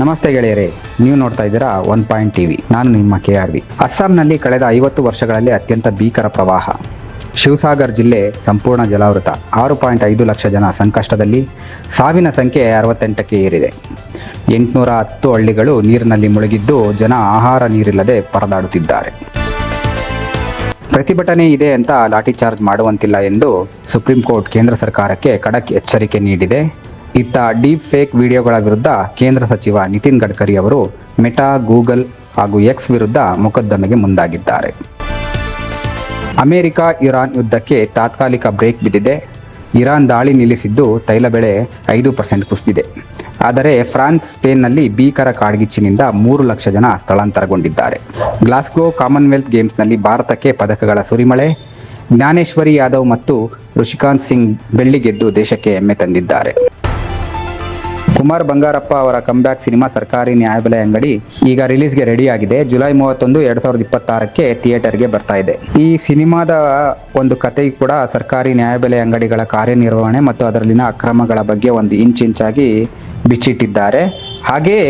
ನಮಸ್ತೆ ಗೆಳೆಯರೇ, ನೀವು ನೋಡ್ತಾ ಇದ್ದೀರಾ ಒನ್ ಪಾಯಿಂಟ್ ಟಿವಿ. ನಾನು ನಿಮ್ಮ KRV. ಅಸ್ಸಾಂನಲ್ಲಿ ಕಳೆದ 50 ವರ್ಷಗಳಲ್ಲಿ ಅತ್ಯಂತ ಭೀಕರ ಪ್ರವಾಹ. ಶಿವಸಾಗರ್ ಜಿಲ್ಲೆ ಸಂಪೂರ್ಣ ಜಲಾವೃತ. 6.5 ಲಕ್ಷ ಜನ ಸಂಕಷ್ಟದಲ್ಲಿ. ಸಾವಿನ ಸಂಖ್ಯೆ 68ಕ್ಕೆ ಏರಿದೆ. 810 ಹಳ್ಳಿಗಳು ನೀರಿನಲ್ಲಿ ಮುಳುಗಿದ್ದು ಜನ ಆಹಾರ ನೀರಿಲ್ಲದೆ ಪರದಾಡುತ್ತಿದ್ದಾರೆ. ಪ್ರತಿಭಟನೆ ಇದೆ ಅಂತ ಲಾಠಿ ಚಾರ್ಜ್ ಮಾಡುವಂತಿಲ್ಲ ಎಂದು ಸುಪ್ರೀಂ ಕೋರ್ಟ್ ಕೇಂದ್ರ ಸರ್ಕಾರಕ್ಕೆ ಖಡಕ್ ಎಚ್ಚರಿಕೆ ನೀಡಿದೆ. ಇತ್ತ ಡೀಪ್ ಫೇಕ್ ವಿಡಿಯೋಗಳ ವಿರುದ್ಧ ಕೇಂದ್ರ ಸಚಿವ ನಿತಿನ್ ಗಡ್ಕರಿ ಅವರು ಮೆಟಾ, ಗೂಗಲ್ ಹಾಗೂ ಎಕ್ಸ್ ವಿರುದ್ಧ ಮೊಕದ್ದಮೆಗೆ ಮುಂದಾಗಿದ್ದಾರೆ. ಅಮೆರಿಕ ಇರಾನ್ ಯುದ್ಧಕ್ಕೆ ತಾತ್ಕಾಲಿಕ ಬ್ರೇಕ್ ಬಿದ್ದಿದೆ. ಇರಾನ್ ದಾಳಿ ನಿಲ್ಲಿಸಿದ್ದು ತೈಲ ಬೆಲೆ 5% ಕುಸಿದಿದೆ. ಆದರೆ ಫ್ರಾನ್ಸ್, ಸ್ಪೇನ್ನಲ್ಲಿ ಭೀಕರ ಕಾಡ್ಗಿಚ್ಚಿನಿಂದ 3 ಲಕ್ಷ ಜನ ಸ್ಥಳಾಂತರಗೊಂಡಿದ್ದಾರೆ. ಗ್ಲಾಸ್ಗೋ ಕಾಮನ್ವೆಲ್ತ್ ಗೇಮ್ಸ್ನಲ್ಲಿ ಭಾರತಕ್ಕೆ ಪದಕಗಳ ಸುರಿಮಳೆ. ಜ್ಞಾನೇಶ್ವರಿ ಯಾದವ್ ಮತ್ತು ಋಷಿಕಾಂತ್ ಸಿಂಗ್ ಬೆಳ್ಳಿ ಗೆದ್ದು ದೇಶಕ್ಕೆ ಹೆಮ್ಮೆ ತಂದಿದ್ದಾರೆ. ಕುಮಾರ್ ಬಂಗಾರಪ್ಪ ಅವರ ಕಂಬ್ಯಾಕ್ ಸಿನಿಮಾ ಸರ್ಕಾರಿ ನ್ಯಾಯಬೆಲೆ ಅಂಗಡಿ ಈಗ ರಿಲೀಸ್ಗೆ ರೆಡಿ ಆಗಿದೆ. ಜುಲೈ 31, 2026ಕ್ಕೆ ಥಿಯೇಟರ್ಗೆ ಬರ್ತಾ ಇದೆ. ಈ ಸಿನಿಮಾದ ಒಂದು ಕಥೆ ಕೂಡ ಸರ್ಕಾರಿ ನ್ಯಾಯಬೆಲೆ ಅಂಗಡಿಗಳ ಕಾರ್ಯನಿರ್ವಹಣೆ ಮತ್ತು ಅದರಲ್ಲಿನ ಅಕ್ರಮಗಳ ಬಗ್ಗೆ ಒಂದು ಇಂಚಾಗಿ ಬಿಚ್ಚಿಟ್ಟಿದ್ದಾರೆ. ಹಾಗೆಯೇ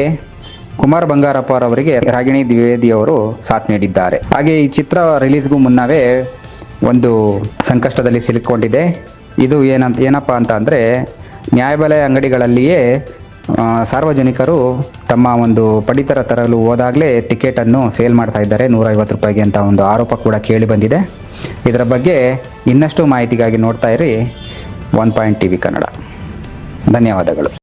ಕುಮಾರ್ ಬಂಗಾರಪ್ಪ ಅವರಿಗೆ ರಾಗಿಣಿ ದ್ವಿವೇದಿ ಅವರು ಸಾಥ್ ನೀಡಿದ್ದಾರೆ. ಹಾಗೆ ಈ ಚಿತ್ರ ರಿಲೀಸ್ಗೂ ಮುನ್ನವೇ ಒಂದು ಸಂಕಷ್ಟದಲ್ಲಿ ಸಿಲುಕೊಂಡಿದೆ. ಇದು ಏನಪ್ಪ ಅಂತ ಅಂದರೆ, ನ್ಯಾಯಬೆಲೆ ಅಂಗಡಿಗಳಲ್ಲಿಯೇ ಸಾರ್ವಜನಿಕರು ತಮ್ಮ ಒಂದು ಪಡಿತರ ತರಲು ಹೋದಾಗಲೇ ಟಿಕೆಟನ್ನು ಸೇಲ್ ಮಾಡ್ತಾ ಇದ್ದಾರೆ 150 ರೂಪಾಯಿಗೆ ಅಂತ ಒಂದು ಆರೋಪ ಕೂಡ ಕೇಳಿ ಬಂದಿದೆ. ಇದರ ಬಗ್ಗೆ ಇನ್ನಷ್ಟು ಮಾಹಿತಿಗಾಗಿ ನೋಡ್ತಾ ಇರಿ ಒನ್ ಪಾಯಿಂಟ್ ಟಿವಿ ಕನ್ನಡ. ಧನ್ಯವಾದಗಳು.